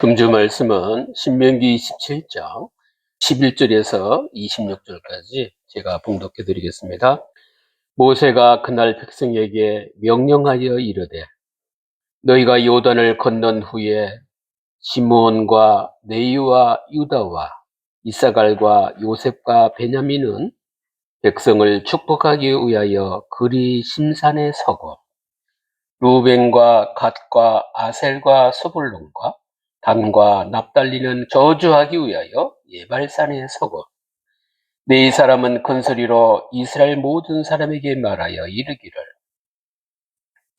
금주 말씀은 신명기 27장 11절에서 26절까지 제가 봉독해 드리겠습니다. 모세가 그날 백성에게 명령하여 이르되 너희가 요단을 건넌 후에 시므온과 레위와 유다와 이사갈과 요셉과 베냐민은 백성을 축복하기 위하여 그리 심산에 서고 루벤과 갓과 아셀과 스불론과 단과 납달리는 저주하기 위하여 예발산에 서고 네 사람은 큰 소리로 이스라엘 모든 사람에게 말하여 이르기를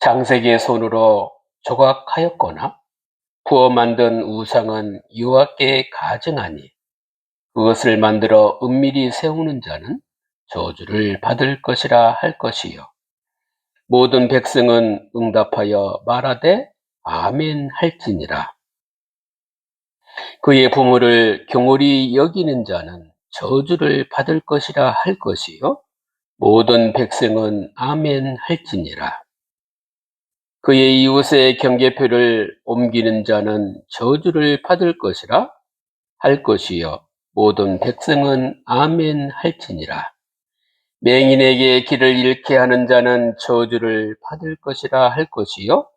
장색의 손으로 조각하였거나 부어 만든 우상은 여호와께 가증하니 그것을 만들어 은밀히 세우는 자는 저주를 받을 것이라 할 것이요 모든 백성은 응답하여 말하되 아멘 할지니라. 그의 부모를 경홀히 여기는 자는 저주를 받을 것이라 할 것이요 모든 백성은 아멘 할지니라. 그의 이웃의 경계표를 옮기는 자는 저주를 받을 것이라 할 것이요 모든 백성은 아멘 할지니라. 맹인에게 길을 잃게 하는 자는 저주를 받을 것이라 할 것이요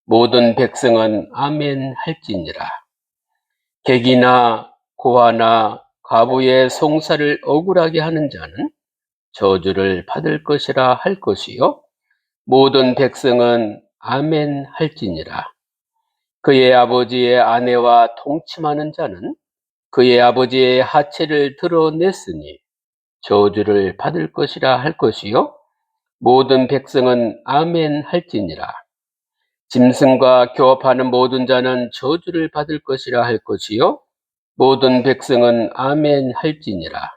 모든 백성은 아멘 할지니라. 객이나 고아나 과부의 송사를 억울하게 하는 자는 저주를 받을 것이라 할 것이요 모든 백성은 아멘 할지니라. 그의 아버지의 아내와 동침하는 자는 그의 아버지의 하체를 드러냈으니 저주를 받을 것이라 할 것이요 모든 백성은 아멘 할지니라. 짐승과 교합하는 모든 자는 저주를 받을 것이라 할 것이요 모든 백성은 아멘 할지니라.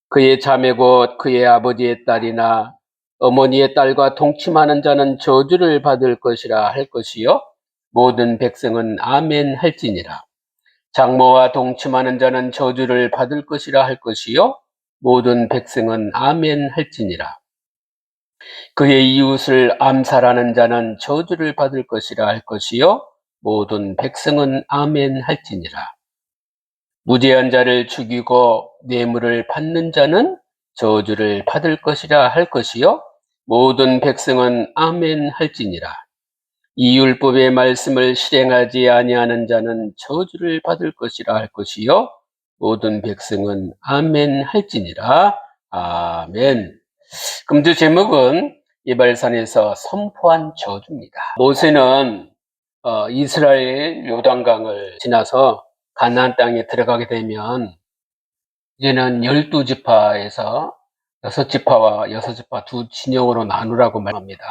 그의 자매 곧 그의 아버지의 딸이나 어머니의 딸과 동침하는 자는 저주를 받을 것이라 할 것이요 모든 백성은 아멘 할지니라. 장모와 동침하는 자는 저주를 받을 것이라 할 것이요 모든 백성은 아멘 할지니라. 그의 이웃을 암살하는 자는 저주를 받을 것이라 할 것이요 모든 백성은 아멘 할지니라. 무죄한 자를 죽이고 뇌물을 받는 자는 저주를 받을 것이라 할 것이요 모든 백성은 아멘 할지니라. 이 율법의 말씀을 실행하지 아니하는 자는 저주를 받을 것이라 할 것이요 모든 백성은 아멘 할지니라. 아멘. 금주 제목은 예발산에서 선포한 저주입니다. 모세는 이스라엘 요단강을 지나서 가나안 땅에 들어가게 되면 이제는 12지파에서 6지파와 6지파 두 진영으로 나누라고 말합니다.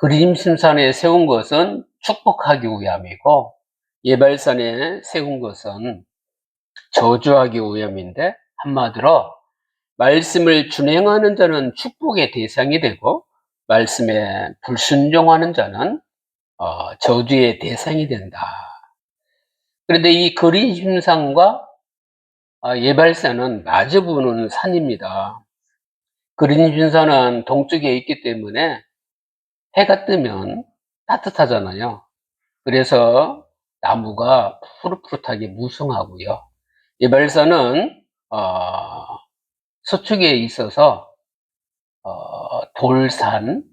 그림심산에 세운 것은 축복하기 위함이고 예발산에 세운 것은 저주하기 위함인데 한마디로 말씀을 준행하는 자는 축복의 대상이 되고 말씀에 불순종하는 자는 저주의 대상이 된다. 그런데 이 그린심산과 예발산은 마주보는 산입니다. 그린심산은 동쪽에 있기 때문에 해가 뜨면 따뜻하잖아요. 그래서 나무가 푸릇푸릇하게 무성하고요. 예발산은 서쪽에 있어서 돌산,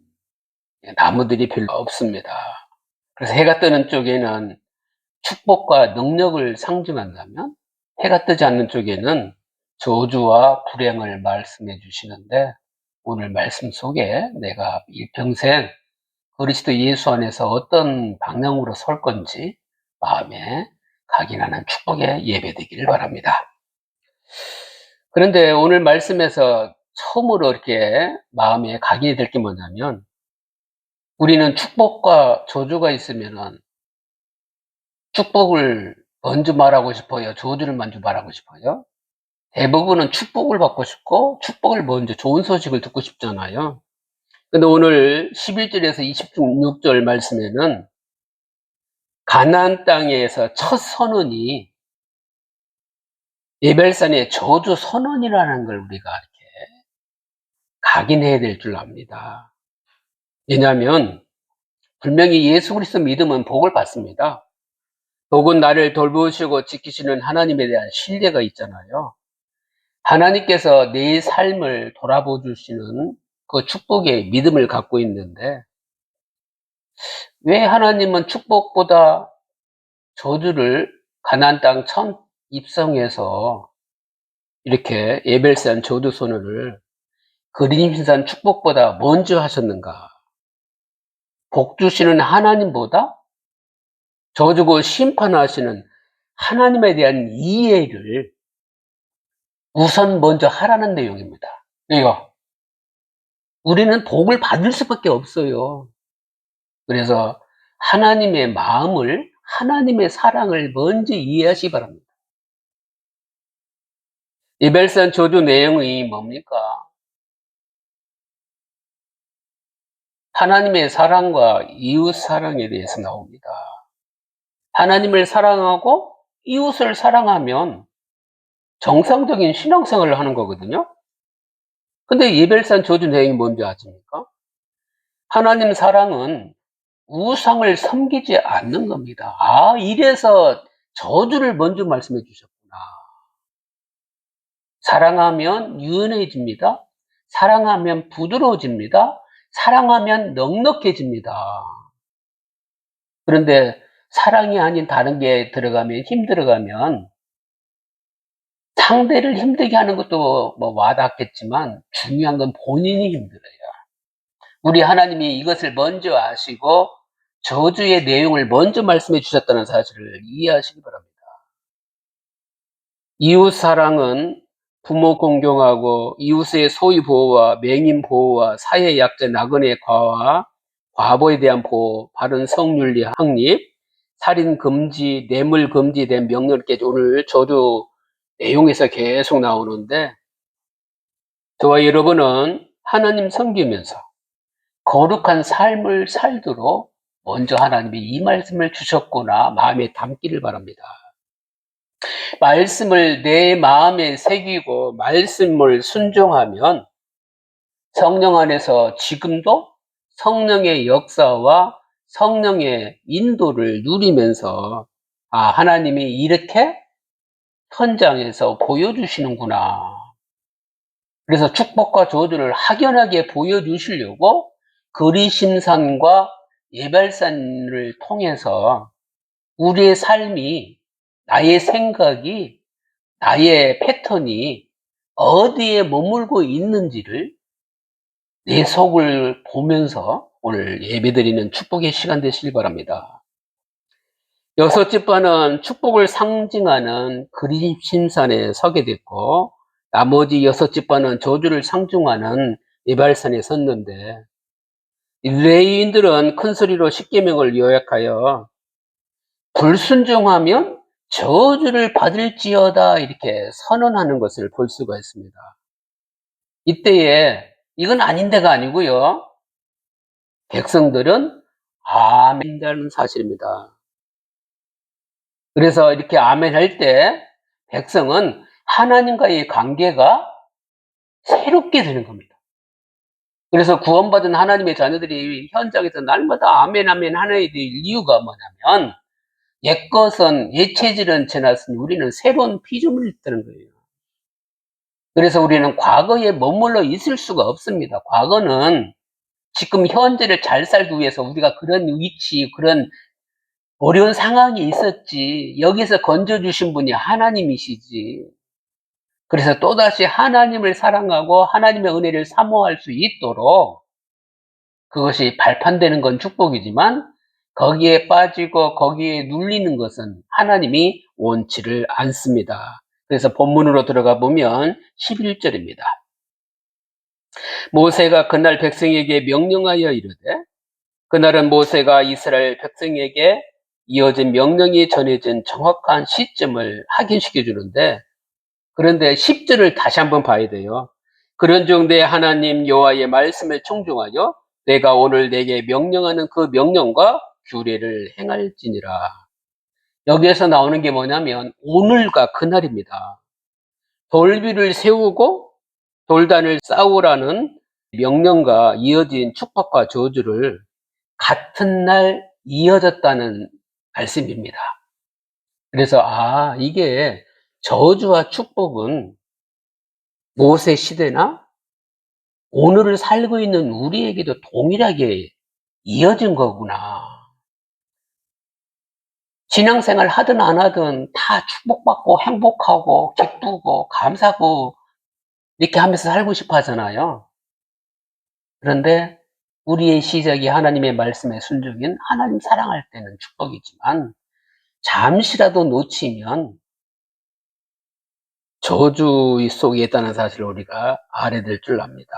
나무들이 별로 없습니다. 그래서 해가 뜨는 쪽에는 축복과 능력을 상징한다면 해가 뜨지 않는 쪽에는 저주와 불행을 말씀해 주시는데 오늘 말씀 속에 내가 일평생 그리스도 예수 안에서 어떤 방향으로 설 건지 마음에 각인하는 축복의 예배되기를 바랍니다. 그런데 오늘 말씀에서 처음으로 이렇게 마음에 각인이 될 게 뭐냐면 우리는 축복과 저주가 있으면은 축복을 먼저 말하고 싶어요? 저주를 먼저 말하고 싶어요? 대부분은 축복을 받고 싶고 축복을 먼저 좋은 소식을 듣고 싶잖아요. 근데 오늘 11절에서 26절 말씀에는 가나안 땅에서 첫 선언이 예벨산의 저주 선언이라는 걸 우리가 이렇게 각인해야 될 줄 압니다. 왜냐하면 분명히 예수 그리스도 믿으면 복을 받습니다. 복은 나를 돌보시고 지키시는 하나님에 대한 신뢰가 있잖아요. 하나님께서 내 삶을 돌아보 주시는 그 축복의 믿음을 갖고 있는데, 왜 하나님은 축복보다 저주를 가나안 땅 첫 입성에서 이렇게 에벨산 저주 선언을 그림산 축복보다 먼저 하셨는가? 복 주시는 하나님보다 저주고 심판하시는 하나님에 대한 이해를 우선 먼저 하라는 내용입니다. 이거 우리는 복을 받을 수밖에 없어요. 그래서 하나님의 마음을, 하나님의 사랑을 먼저 이해하시기 바랍니다. 이벨산 저주 내용이 뭡니까? 하나님의 사랑과 이웃 사랑에 대해서 나옵니다. 하나님을 사랑하고 이웃을 사랑하면 정상적인 신앙생활을 하는 거거든요. 근데 이벨산 저주 내용이 뭔지 아십니까? 하나님 사랑은 우상을 섬기지 않는 겁니다. 아, 이래서 저주를 먼저 말씀해 주셨구나. 사랑하면 유연해집니다. 사랑하면 부드러워집니다. 사랑하면 넉넉해집니다. 그런데 사랑이 아닌 다른 게 들어가면, 힘 들어가면 상대를 힘들게 하는 것도 뭐 와닿겠지만 중요한 건 본인이 힘들어요. 우리 하나님이 이것을 먼저 아시고 저주의 내용을 먼저 말씀해 주셨다는 사실을 이해하시기 바랍니다. 이웃 사랑은 부모 공경하고 이웃의 소유 보호와 맹인 보호와 사회 약자 나그네 과와 과보에 대한 보호, 바른 성윤리 확립, 살인 금지, 뇌물 금지된 명령을 깨지, 오늘 저주 내용에서 계속 나오는데, 저와 여러분은 하나님 섬기면서 거룩한 삶을 살도록 먼저 하나님이 이 말씀을 주셨구나 마음에 담기를 바랍니다. 말씀을 내 마음에 새기고 말씀을 순종하면 성령 안에서 지금도 성령의 역사와 성령의 인도를 누리면서, 아, 하나님이 이렇게 현장에서 보여주시는구나. 그래서 축복과 저주를 확연하게 보여주시려고 그리심산과 예발산을 통해서 우리의 삶이, 나의 생각이, 나의 패턴이 어디에 머물고 있는지를 내 속을 보면서 오늘 예배드리는 축복의 시간 되시길 바랍니다. 여섯째 번은 축복을 상징하는 그리심산에 서게 됐고, 나머지 여섯째 번은 저주를 상징하는 예발산에 섰는데, 레위인들은 큰 소리로 십계명을 요약하여 불순종하면 저주를 받을지어다 이렇게 선언하는 것을 볼 수가 있습니다. 이때에 이건 아닌데가 아니고요, 백성들은 아멘이라는 사실입니다. 그래서 이렇게 아멘 할 때 백성은 하나님과의 관계가 새롭게 되는 겁니다. 그래서 구원받은 하나님의 자녀들이 현장에서 날마다 아멘 아멘 하나야 될 이유가 뭐냐면, 옛것은, 옛 체질은 지났으니 우리는 새로운 피조물이 있다는 거예요. 그래서 우리는 과거에 머물러 있을 수가 없습니다. 과거는 지금 현재를 잘 살기 위해서 우리가 그런 위치, 그런 어려운 상황이 있었지, 여기서 건져주신 분이 하나님이시지. 그래서 또다시 하나님을 사랑하고 하나님의 은혜를 사모할 수 있도록, 그것이 발판되는 건 축복이지만 거기에 빠지고 거기에 눌리는 것은 하나님이 원치를 않습니다. 그래서 본문으로 들어가 보면 11절입니다. 모세가 그날 백성에게 명령하여 이르되, 그날은 모세가 이스라엘 백성에게 이어진 명령이 전해진 정확한 시점을 확인시켜 주는데, 그런데 10절을 다시 한번 봐야 돼요. 그런즉 내 하나님 여호와의 말씀을 청중하여 내가 오늘 내게 명령하는 그 명령과 규례를 행할지니라. 여기에서 나오는 게 뭐냐면 오늘과 그날입니다. 돌비를 세우고 돌단을 쌓으라는 명령과 이어진 축복과 저주를 같은 날 이어졌다는 말씀입니다. 그래서 이게 저주와 축복은 모세 시대나 오늘을 살고 있는 우리에게도 동일하게 이어진 거구나. 신앙생활 하든 안 하든 다 축복받고 행복하고 기쁘고 감사하고 이렇게 하면서 살고 싶어 하잖아요. 그런데 우리의 시작이 하나님의 말씀에 순종인 하나님 사랑할 때는 축복이지만 잠시라도 놓치면 저주 속에 있다는 사실을 우리가 알아야 될 줄 압니다.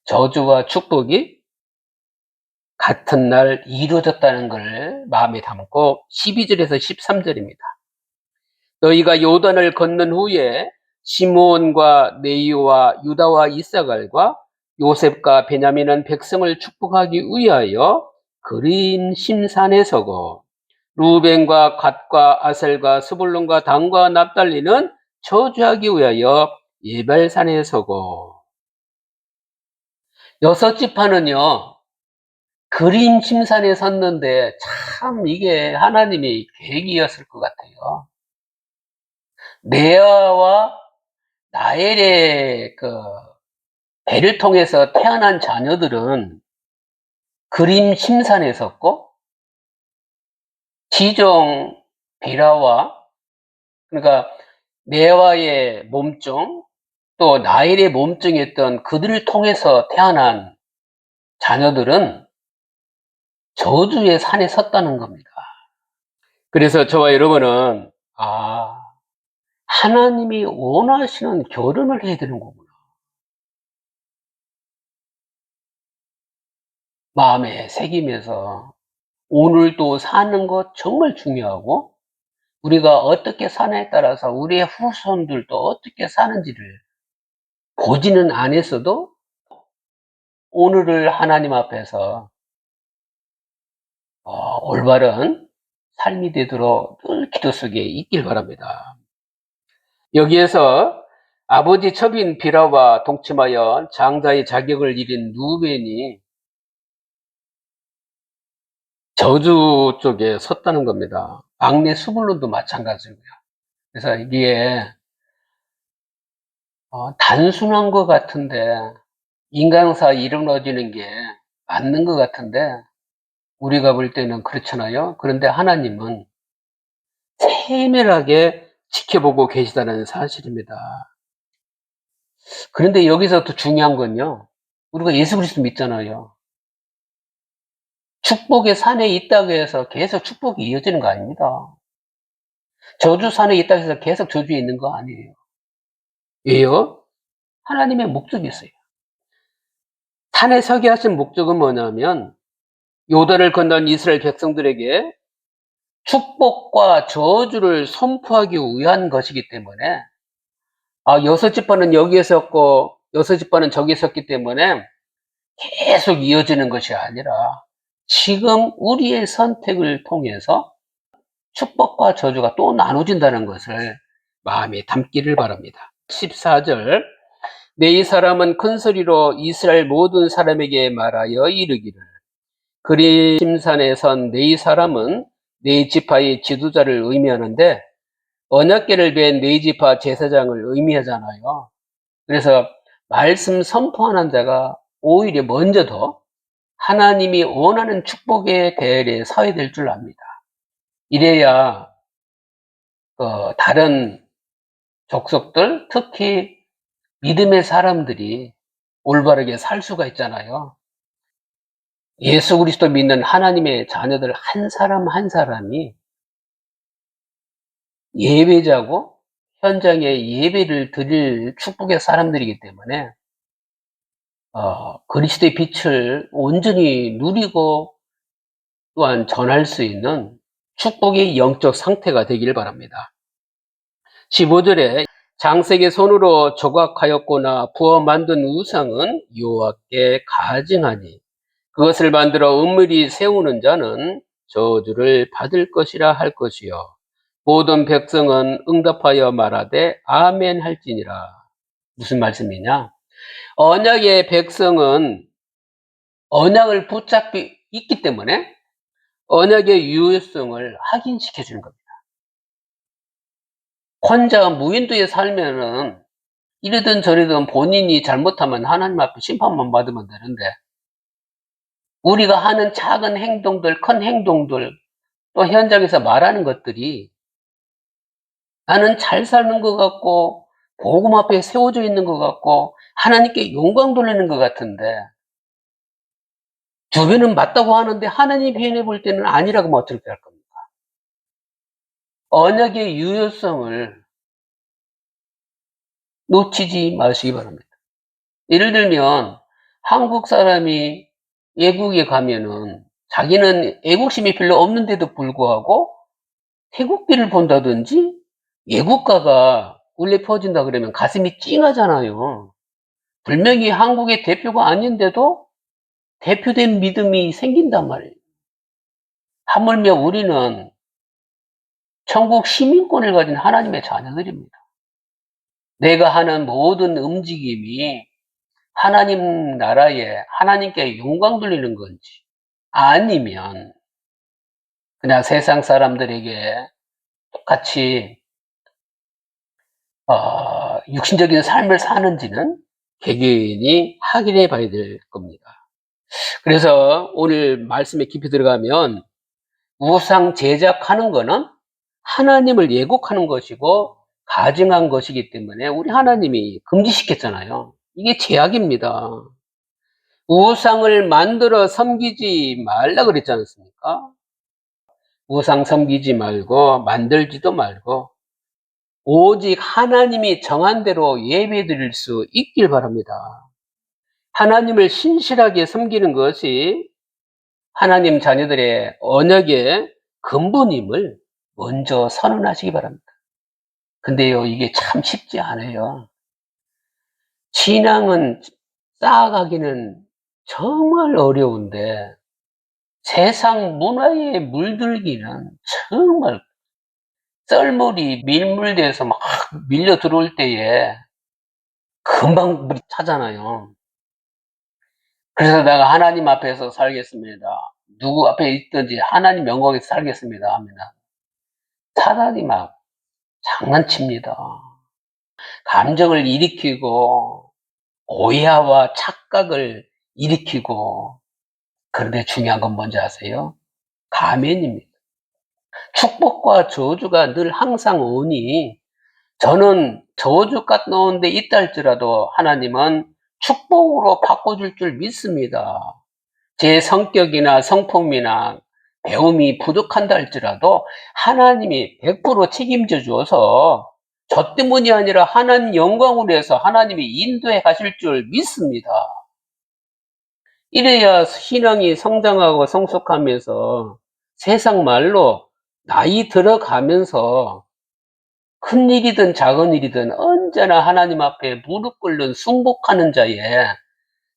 저주와 축복이 같은 날 이루어졌다는 걸 마음에 담고 12절에서 13절입니다. 너희가 요단을 건넌 후에 시므온과 레위와 유다와 이사갈과 요셉과 베냐민은 백성을 축복하기 위하여 그림 심산에 서고 루벤과 갓과 아셀과 스불론과 단과 납달리는 저주하기 위하여 예발산에 서고. 여섯 지파는요 그림 심산에 섰는데 참 이게 하나님의 계획이었을 것 같아요. 레아와 라헬의 배를 통해서 태어난 자녀들은 그림 심산에 섰고 지종 비라와 그러니까 레아의 몸종 또 라헬의 몸종이었던 그들을 통해서 태어난 자녀들은 저주의 산에 섰다는 겁니다. 그래서 저와 여러분은 하나님이 원하시는 결혼을 해야 되는 거구나. 마음에 새기면서 오늘도 사는 것 정말 중요하고 우리가 어떻게 사느냐에 따라서 우리의 후손들도 어떻게 사는지를 보지는 않았어도 오늘을 하나님 앞에서 올바른 삶이 되도록 늘 기도 속에 있길 바랍니다. 여기에서 아버지 첩인 비라와 동침하여 장자의 자격을 잃은 루벤이 저주 쪽에 섰다는 겁니다. 막내 스불론도 마찬가지고요. 그래서 이게 단순한 것 같은데 인간사 이루어지는 게 맞는 것 같은데 우리가 볼 때는 그렇잖아요. 그런데 하나님은 세밀하게 지켜보고 계시다는 사실입니다. 그런데 여기서 또 중요한 건요. 우리가 예수 그리스도 믿잖아요. 축복의 산에 있다고 해서 계속 축복이 이어지는 거 아닙니다. 저주 산에 있다고 해서 계속 저주에 있는 거 아니에요. 왜요? 하나님의 목적이 있어요. 산에 서게 하신 목적은 뭐냐면 요단을 건넌 이스라엘 백성들에게 축복과 저주를 선포하기 위한 것이기 때문에 여섯 지파는 여기에 섰고 여섯 지파는 저기에 섰기 때문에 계속 이어지는 것이 아니라 지금 우리의 선택을 통해서 축복과 저주가 또 나눠진다는 것을 마음에 담기를 바랍니다. 14절 내 이 사람은 큰 소리로 이스라엘 모든 사람에게 말하여 이르기를 그림 심산에 선 네 사람은 네 지파의 지도자를 의미하는데 언약궤를 벤 네 지파 제사장을 의미하잖아요. 그래서 말씀 선포하는 자가 오히려 먼저 더 하나님이 원하는 축복의 대열에 서야 될 줄 압니다. 이래야 다른 족속들 특히 믿음의 사람들이 올바르게 살 수가 있잖아요. 예수 그리스도 믿는 하나님의 자녀들 한 사람 한 사람이 예배자고 현장에 예배를 드릴 축복의 사람들이기 때문에 그리스도의 빛을 온전히 누리고 또한 전할 수 있는 축복의 영적 상태가 되길 바랍니다. 15절에 장색의 손으로 조각하였거나 부어 만든 우상은 여호와께 가증하니 그것을 만들어 은밀히 세우는 자는 저주를 받을 것이라 할 것이요 모든 백성은 응답하여 말하되 아멘 할지니라. 무슨 말씀이냐? 언약의 백성은 언약을 붙잡고 있기 때문에 언약의 유효성을 확인시켜 주는 겁니다. 혼자 무인도에 살면은 이러든 저러든 본인이 잘못하면 하나님 앞에 심판만 받으면 되는데, 우리가 하는 작은 행동들, 큰 행동들, 또 현장에서 말하는 것들이 나는 잘 사는 것 같고 복음 앞에 세워져 있는 것 같고 하나님께 영광 돌리는 것 같은데, 주변은 맞다고 하는데 하나님 표현해 볼 때는 아니라고 하면 어떻게 할 겁니까? 언약의 유효성을 놓치지 마시기 바랍니다. 예를 들면 한국 사람이 외국에 가면은 자기는 애국심이 별로 없는데도 불구하고 태국기를 본다든지 외국가가 울려 퍼진다 그러면 가슴이 찡하잖아요. 분명히 한국의 대표가 아닌데도 대표된 믿음이 생긴단 말이에요. 하물며 우리는 천국 시민권을 가진 하나님의 자녀들입니다. 내가 하는 모든 움직임이 하나님 나라에 하나님께 영광 돌리는 건지, 아니면 그냥 세상 사람들에게 똑같이 육신적인 삶을 사는지는 개개인이 확인해 봐야 될 겁니다. 그래서 오늘 말씀에 깊이 들어가면, 우상 제작하는 거는 하나님을 예곡하는 것이고 가증한 것이기 때문에 우리 하나님이 금지시켰잖아요. 이게 죄악입니다. 우상을 만들어 섬기지 말라 그랬지 않습니까? 우상 섬기지 말고 만들지도 말고 오직 하나님이 정한 대로 예배 드릴 수 있길 바랍니다. 하나님을 신실하게 섬기는 것이 하나님 자녀들의 언약의 근본임을 먼저 선언하시기 바랍니다. 근데요, 이게 참 쉽지 않아요. 신앙은 쌓아가기는 정말 어려운데 세상 문화에 물들기는 정말, 썰물이 밀물돼서 막 밀려 들어올 때에 금방 물이 차잖아요. 그래서 내가 하나님 앞에서 살겠습니다, 누구 앞에 있든지 하나님 영광에서 살겠습니다 하면 사단이 막 장난칩니다. 감정을 일으키고 오해와 착각을 일으키고. 그런데 중요한 건 뭔지 아세요? 가면입니다. 축복과 저주가 늘 항상 오니 저는 저주가 넣은데 있다 할지라도 하나님은 축복으로 바꿔줄 줄 믿습니다. 제 성격이나 성품이나 배움이 부족한다 할지라도 하나님이 100% 책임져 주어서 저 때문이 아니라 하나님 영광을 위해서 하나님이 인도해 가실 줄 믿습니다. 이래야 신앙이 성장하고 성숙하면서 세상 말로 나이 들어가면서 큰 일이든 작은 일이든 언제나 하나님 앞에 무릎 꿇는 순복하는 자의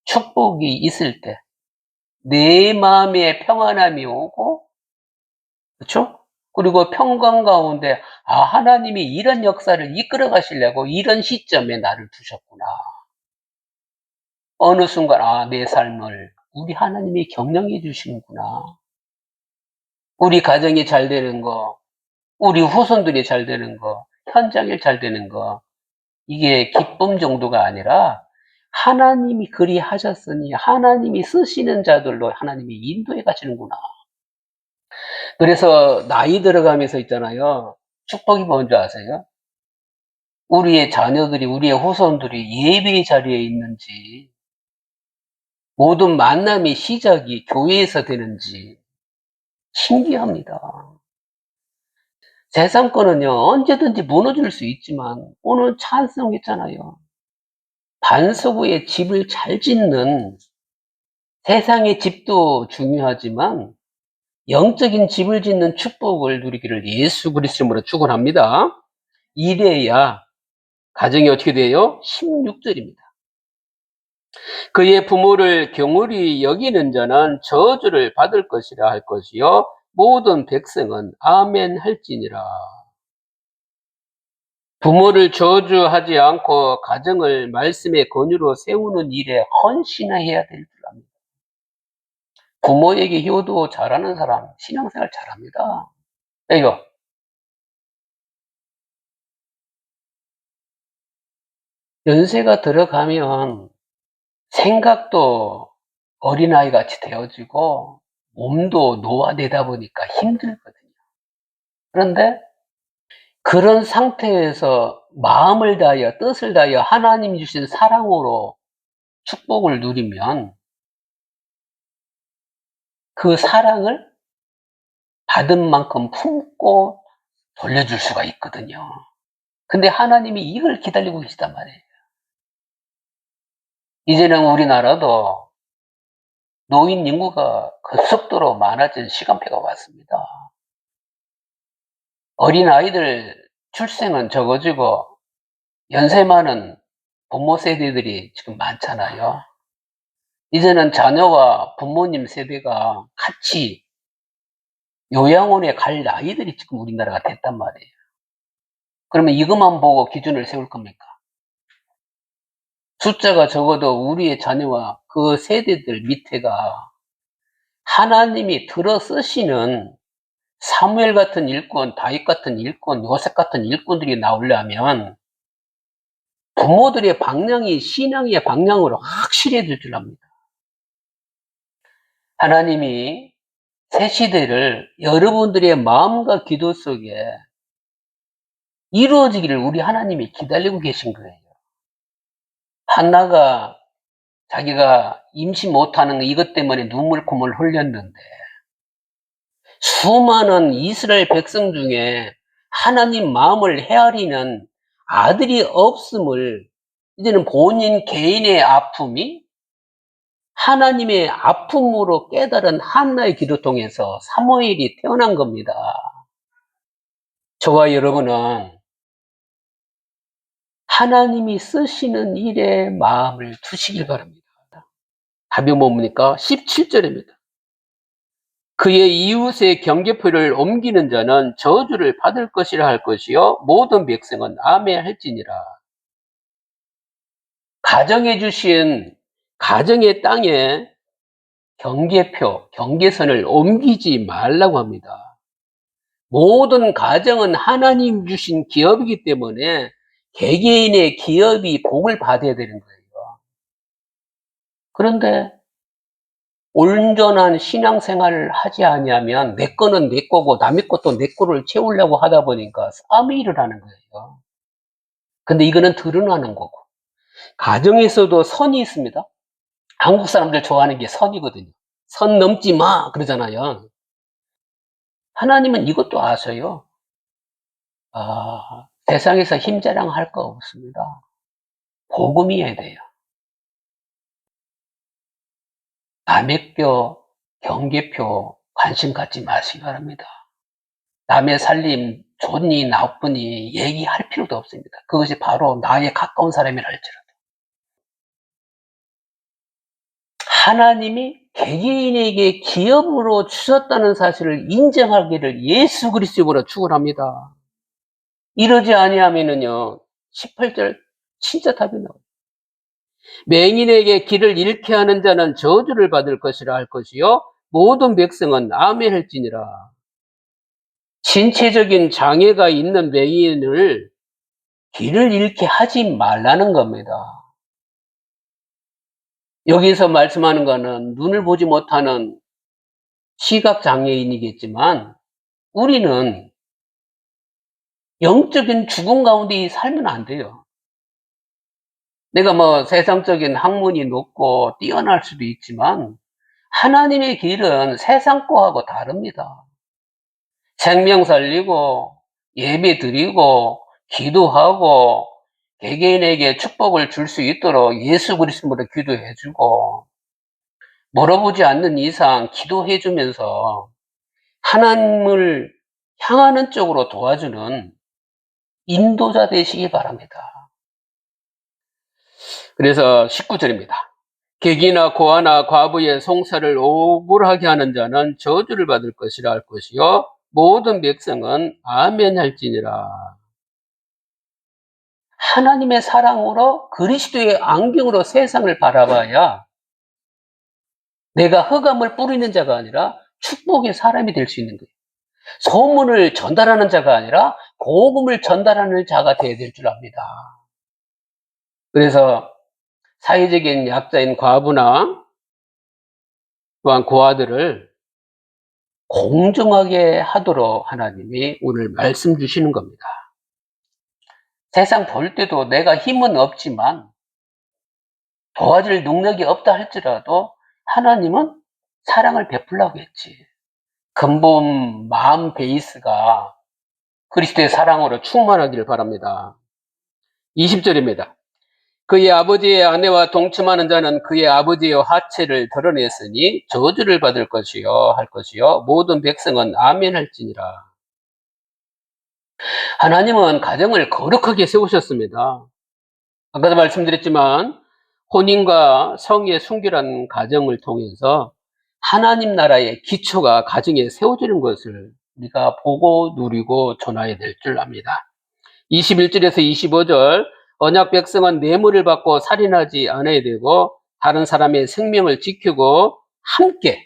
축복이 있을 때 내 마음에 평안함이 오고, 그렇죠? 그리고 평강 가운데 하나님이 이런 역사를 이끌어 가시려고 이런 시점에 나를 두셨구나. 어느 순간 내 삶을 우리 하나님이 경영해 주시는구나. 우리 가정이 잘 되는 거, 우리 후손들이 잘 되는 거, 현장일 잘 되는 거, 이게 기쁨 정도가 아니라 하나님이 그리하셨으니 하나님이 쓰시는 자들로 하나님이 인도해 가시는구나. 그래서 나이 들어가면서 있잖아요, 축복이 뭔지 아세요? 우리의 자녀들이, 우리의 후손들이 예배의 자리에 있는지, 모든 만남의 시작이 교회에서 되는지 신기합니다. 세상 거는요, 언제든지 무너질 수 있지만 오늘 찬송했잖아요. 반석 위에 집을 잘 짓는, 세상의 집도 중요하지만 영적인 집을 짓는 축복을 누리기를 예수 그리스도 이름으로 축원합니다. 이래야 가정이 어떻게 돼요? 16절입니다. 그의 부모를 경홀히 여기는 자는 저주를 받을 것이라 할 것이요 모든 백성은 아멘 할지니라. 부모를 저주하지 않고 가정을 말씀의 권유로 세우는 일에 헌신해야 될 줄 압니다. 부모에게 효도 잘하는 사람 신앙생활 잘합니다. 왜요? 연세가 들어가면 생각도 어린아이 같이 되어지고 몸도 노화되다 보니까 힘들거든요. 그런데 그런 상태에서 마음을 다하여 뜻을 다하여 하나님이 주신 사랑으로 축복을 누리면 그 사랑을 받은 만큼 품고 돌려줄 수가 있거든요. 근데 하나님이 이걸 기다리고 계시단 말이에요. 이제는 우리나라도 노인 인구가 급속도로 많아진 시간표가 왔습니다. 어린아이들 출생은 적어지고 연세 많은 부모 세대들이 지금 많잖아요. 이제는 자녀와 부모님 세대가 같이 요양원에 갈 나이들이 지금 우리나라가 됐단 말이에요. 그러면 이것만 보고 기준을 세울 겁니까? 숫자가 적어도 우리의 자녀와 그 세대들 밑에가 하나님이 들어 쓰시는 사무엘 같은 일꾼, 다윗 같은 일꾼, 요셉 같은 일꾼들이 나오려면 부모들의 방향이 신앙의 방향으로 확실해질 줄 압니다. 하나님이 새 시대를 여러분들의 마음과 기도 속에 이루어지기를 우리 하나님이 기다리고 계신 거예요. 한나가 자기가 임시 못하는 이것 때문에 눈물 콧물 흘렸는데 수많은 이스라엘 백성 중에 하나님 마음을 헤아리는 아들이 없음을 이제는 본인 개인의 아픔이 하나님의 아픔으로 깨달은 한나의 기도 통해서 사무엘이 태어난 겁니다. 저와 여러분은 하나님이 쓰시는 일에 마음을 두시길 바랍니다. 답이 뭡니까? 17절입니다. 그의 이웃의 경계표를 옮기는 자는 저주를 받을 것이라 할 것이요 모든 백성은 아멘 할지니라. 가정해 주신 가정의 땅에 경계표, 경계선을 옮기지 말라고 합니다. 모든 가정은 하나님 주신 기업이기 때문에 개개인의 기업이 복을 받아야 되는 거예요. 그런데 온전한 신앙생활을 하지 아니하면 내 거는 내 거고 남의 것도 내 거를 채우려고 하다 보니까 싸움이 일어나는 거예요. 근데 이거는 드러나는 거고 가정에서도 선이 있습니다. 한국 사람들 좋아하는 게 선이거든요. 선 넘지 마 그러잖아요. 하나님은 이것도 아셔요. 세상에서 힘 자랑할 거 없습니다. 복음이어야 돼요. 남의 뼈, 경계표 관심 갖지 마시기 바랍니다. 남의 살림 좋니 나쁘니 얘기할 필요도 없습니다. 그것이 바로 나의 가까운 사람이라 할지라도. 하나님이 개개인에게 기업으로 주셨다는 사실을 인정하기를 예수 그리스도로 축원합니다. 이러지 아니하면은요 18절 진짜 답이 나와요. 맹인에게 길을 잃게 하는 자는 저주를 받을 것이라 할 것이요 모든 백성은 아멘 할지니라. 신체적인 장애가 있는 맹인을 길을 잃게 하지 말라는 겁니다. 여기서 말씀하는 거는 눈을 보지 못하는 시각장애인이겠지만 우리는 영적인 죽음 가운데 살면 안 돼요. 내가 뭐 세상적인 학문이 높고 뛰어날 수도 있지만 하나님의 길은 세상 거하고 다릅니다. 생명 살리고 예배 드리고 기도하고 개개인에게 축복을 줄 수 있도록 예수 그리스도로 기도해 주고 물어보지 않는 이상 기도해 주면서 하나님을 향하는 쪽으로 도와주는 인도자 되시기 바랍니다. 그래서 19절입니다. 객이나 고아나 과부의 송사를 억울하게 하는 자는 저주를 받을 것이라 할 것이요 모든 백성은 아멘 할지니라. 하나님의 사랑으로 그리스도의 안경으로 세상을 바라봐야 내가 흑암을 뿌리는 자가 아니라 축복의 사람이 될 수 있는 거예요. 소문을 전달하는 자가 아니라 복음을 전달하는 자가 되어야 될 줄 압니다. 그래서 사회적인 약자인 과부나 또한 고아들을 공정하게 하도록 하나님이 오늘 말씀 주시는 겁니다. 세상 볼 때도 내가 힘은 없지만 도와줄 능력이 없다 할지라도 하나님은 사랑을 베풀라고 했지. 근본 마음 베이스가 그리스도의 사랑으로 충만하기를 바랍니다. 20절입니다. 그의 아버지의 아내와 동침하는 자는 그의 아버지의 하체를 드러냈으니 저주를 받을 것이요 할 것이요 모든 백성은 아멘 할지니라. 하나님은 가정을 거룩하게 세우셨습니다. 아까도 말씀드렸지만 혼인과 성의 순결한 가정을 통해서 하나님 나라의 기초가 가정에 세워지는 것을 우리가 보고 누리고 전해야 될 줄 압니다. 21절에서 25절 언약 백성은 뇌물을 받고 살인하지 않아야 되고 다른 사람의 생명을 지키고 함께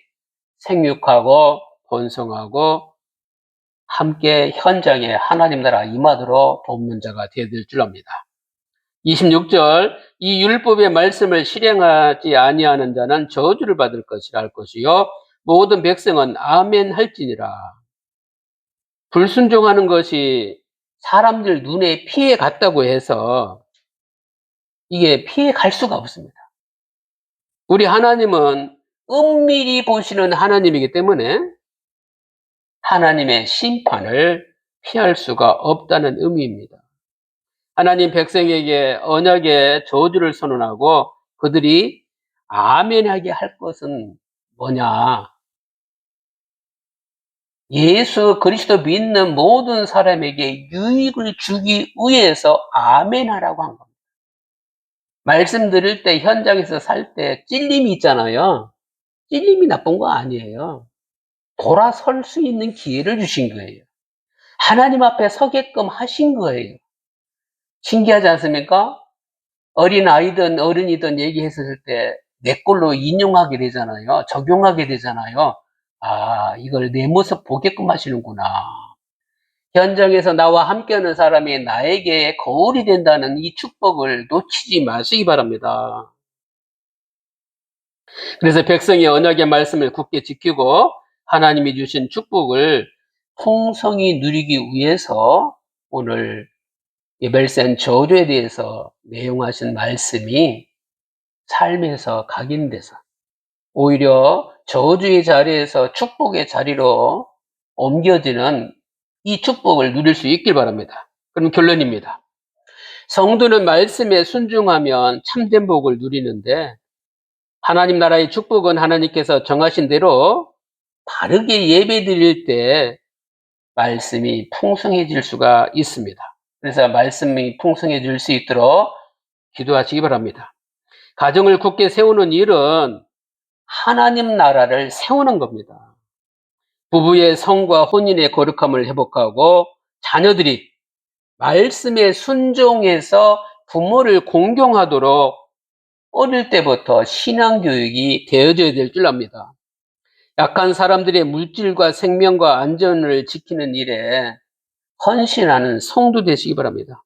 생육하고 번성하고 함께 현장에 하나님 나라 임하도록 돕는 자가 되어야 될 줄 압니다. 26절 이 율법의 말씀을 실행하지 아니하는 자는 저주를 받을 것이라 할 것이요 모든 백성은 아멘 할지니라. 불순종하는 것이 사람들 눈에 피해 갔다고 해서 이게 피해 갈 수가 없습니다. 우리 하나님은 은밀히 보시는 하나님이기 때문에 하나님의 심판을 피할 수가 없다는 의미입니다. 하나님 백성에게 언약의 저주를 선언하고 그들이 아멘하게 할 것은 뭐냐? 예수 그리스도 믿는 모든 사람에게 유익을 주기 위해서 아멘하라고 한 겁니다. 말씀 들을 때 현장에서 살 때 찔림이 있잖아요. 찔림이 나쁜 거 아니에요. 돌아설 수 있는 기회를 주신 거예요. 하나님 앞에 서게끔 하신 거예요. 신기하지 않습니까? 어린아이든 어른이든 얘기했을 때 내 걸로 인용하게 되잖아요. 적용하게 되잖아요. 아, 이걸 내 모습 보게끔 하시는구나. 현장에서 나와 함께하는 사람이 나에게 거울이 된다는 이 축복을 놓치지 마시기 바랍니다. 그래서 백성이 언약의 말씀을 굳게 지키고 하나님이 주신 축복을 풍성히 누리기 위해서 오늘 예벨센 저주에 대해서 내용하신 말씀이 삶에서 각인돼서 오히려 저주의 자리에서 축복의 자리로 옮겨지는 이 축복을 누릴 수 있길 바랍니다. 그럼 결론입니다. 성도는 말씀에 순종하면 참된 복을 누리는데 하나님 나라의 축복은 하나님께서 정하신 대로 바르게 예배 드릴 때 말씀이 풍성해질 수가 있습니다. 그래서 말씀이 풍성해질 수 있도록 기도하시기 바랍니다. 가정을 굳게 세우는 일은 하나님 나라를 세우는 겁니다. 부부의 성과 혼인의 거룩함을 회복하고 자녀들이 말씀에 순종해서 부모를 공경하도록 어릴 때부터 신앙교육이 되어져야 될 줄 압니다. 약한 사람들의 물질과 생명과 안전을 지키는 일에 헌신하는 성도 되시기 바랍니다.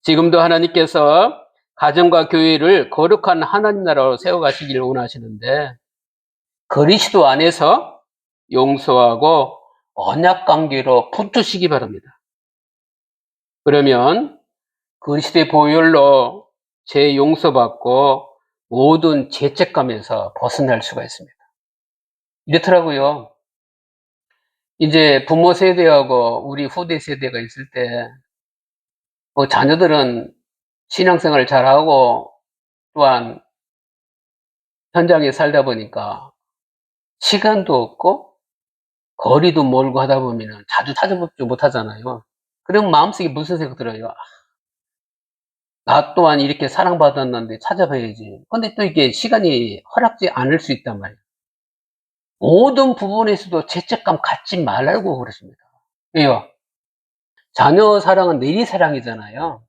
지금도 하나님께서 가정과 교회를 거룩한 하나님 나라로 세워가시기를 원하시는데 그리스도 안에서 용서하고 언약 관계로 붙으시기 바랍니다. 그러면 그리스도의 보혈로 죄 용서받고 모든 죄책감에서 벗어날 수가 있습니다. 이렇더라고요. 이제 부모 세대하고 우리 후대 세대가 있을 때 자녀들은 신앙생활을 잘하고 또한 현장에 살다 보니까 시간도 없고 거리도 멀고 하다 보면 자주 찾아보지 못하잖아요. 그럼 마음속에 무슨 생각 들어요? 아, 나 또한 이렇게 사랑받았는데 찾아봐야지. 근데 또 이게 시간이 허락지 않을 수 있단 말이에요. 모든 부분에서도 죄책감 갖지 말라고 그러십니다. 왜요? 자녀 사랑은 내리사랑이잖아요.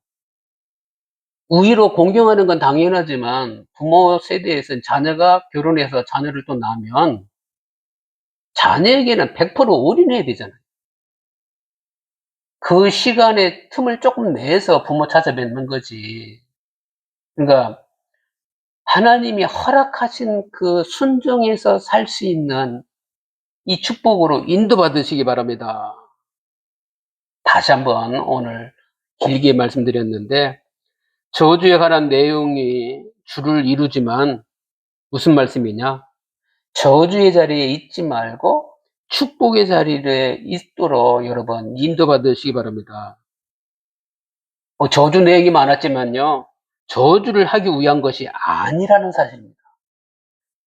우위로 공경하는 건 당연하지만 부모 세대에서는 자녀가 결혼해서 자녀를 또 낳으면 자녀에게는 100% 올인해야 되잖아요. 그 시간의 틈을 조금 내서 부모 찾아뵙는 거지. 그러니까 하나님이 허락하신 그 순종에서 살 수 있는 이 축복으로 인도받으시기 바랍니다. 다시 한번 오늘 길게 말씀드렸는데 저주에 관한 내용이 주를 이루지만 무슨 말씀이냐? 저주의 자리에 있지 말고 축복의 자리에 있도록 여러분 인도받으시기 바랍니다. 저주 내용이 많았지만요. 저주를 하기 위한 것이 아니라는 사실입니다.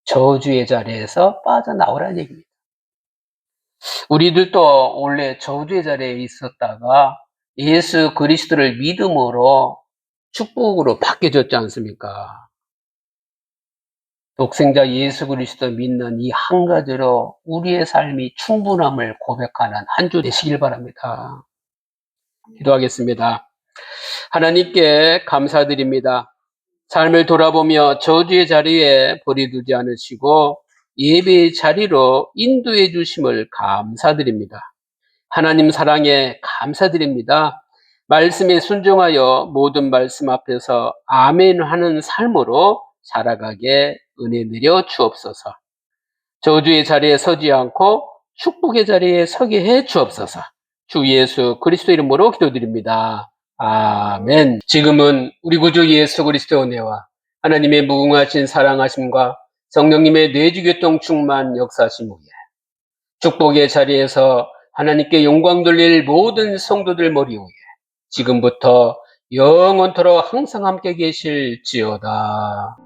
저주의 자리에서 빠져나오라는 얘기입니다. 우리들도 원래 저주의 자리에 있었다가 예수 그리스도를 믿음으로 축복으로 바뀌어졌지 않습니까? 독생자 예수 그리스도 믿는 이 한 가지로 우리의 삶이 충분함을 고백하는 한 주 되시길 바랍니다. 기도하겠습니다. 하나님께 감사드립니다. 삶을 돌아보며 저주의 자리에 버려두지 않으시고 예배의 자리로 인도해 주심을 감사드립니다. 하나님 사랑에 감사드립니다. 말씀에 순종하여 모든 말씀 앞에서 아멘 하는 삶으로 살아가게 은혜 내려 주옵소서. 저주의 자리에 서지 않고 축복의 자리에 서게 해 주옵소서. 주 예수 그리스도 이름으로 기도드립니다. 아멘. 지금은 우리 구주 예수 그리스도의 은혜와 하나님의 무궁하신 사랑하심과 성령님의 뇌주교통 충만 역사하심 후에 축복의 자리에서 하나님께 영광 돌릴 모든 성도들 머리 위에 지금부터 영원토록 항상 함께 계실지어다.